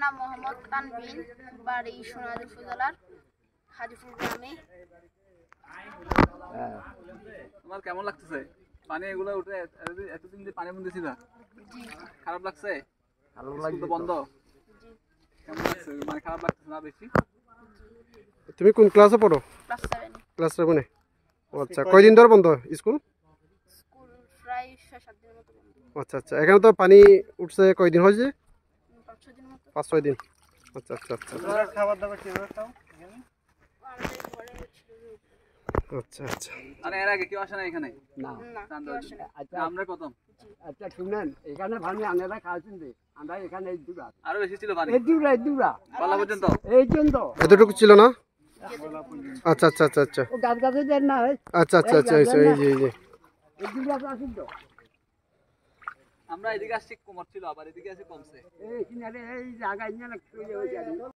নাম মোহাম্মদ তানবিন, বাড়ি সোনালী উপজেলার হাজিপুর গ্রামে। তোমার কেমন লাগতেছে পানি এগুলো উঠে এতদিন যে পানি বন্ধ ছিল খারাপ লাগছে? স্কুল তো বন্ধ, কেমন লাগছে? মানে খারাপ লাগতেছে না বেশি? তুমি কোন ক্লাসে পড়ো? ক্লাস 7 এ। আচ্ছা, কয়দিন ধরে বন্ধ স্কুল? স্কুল প্রায় 6-7 দিনের মতো বন্ধ। আচ্ছা আচ্ছা, এখানে তো পানি উঠছে কয়দিন হয়েছে? 5-6 দিনের মতো। 5-6 দিন। আচ্ছা আচ্ছা আচ্ছা খাবার দাবার কিভাবে খাও? আমাদের ঘরে ছিল। আচ্ছা আচ্ছা। মানে এর আগে কেউ আসে না এখানে? না। কেউ আসে না। আচ্ছা আমরা প্রথম। আচ্ছা শুনেন, এখানে পানি আপনারা খাওয়াছেন যে আমরা এখানে এই দূরা আরো বেশি ছিল পানি এই দূরা গলা পর্যন্ত? এই জন্য এতটুকু ছিল না? আচ্ছা আচ্ছা আচ্ছা আচ্ছা ও গাছ গাছে দেন না আচ্ছা আচ্ছা আচ্ছা, এই যে এই দূরা আসেন তো। আমরা এদিকে আসছি কমর ছিল, আবার এদিকে আসি কমছে। এই কিনারে এই জায়গায় না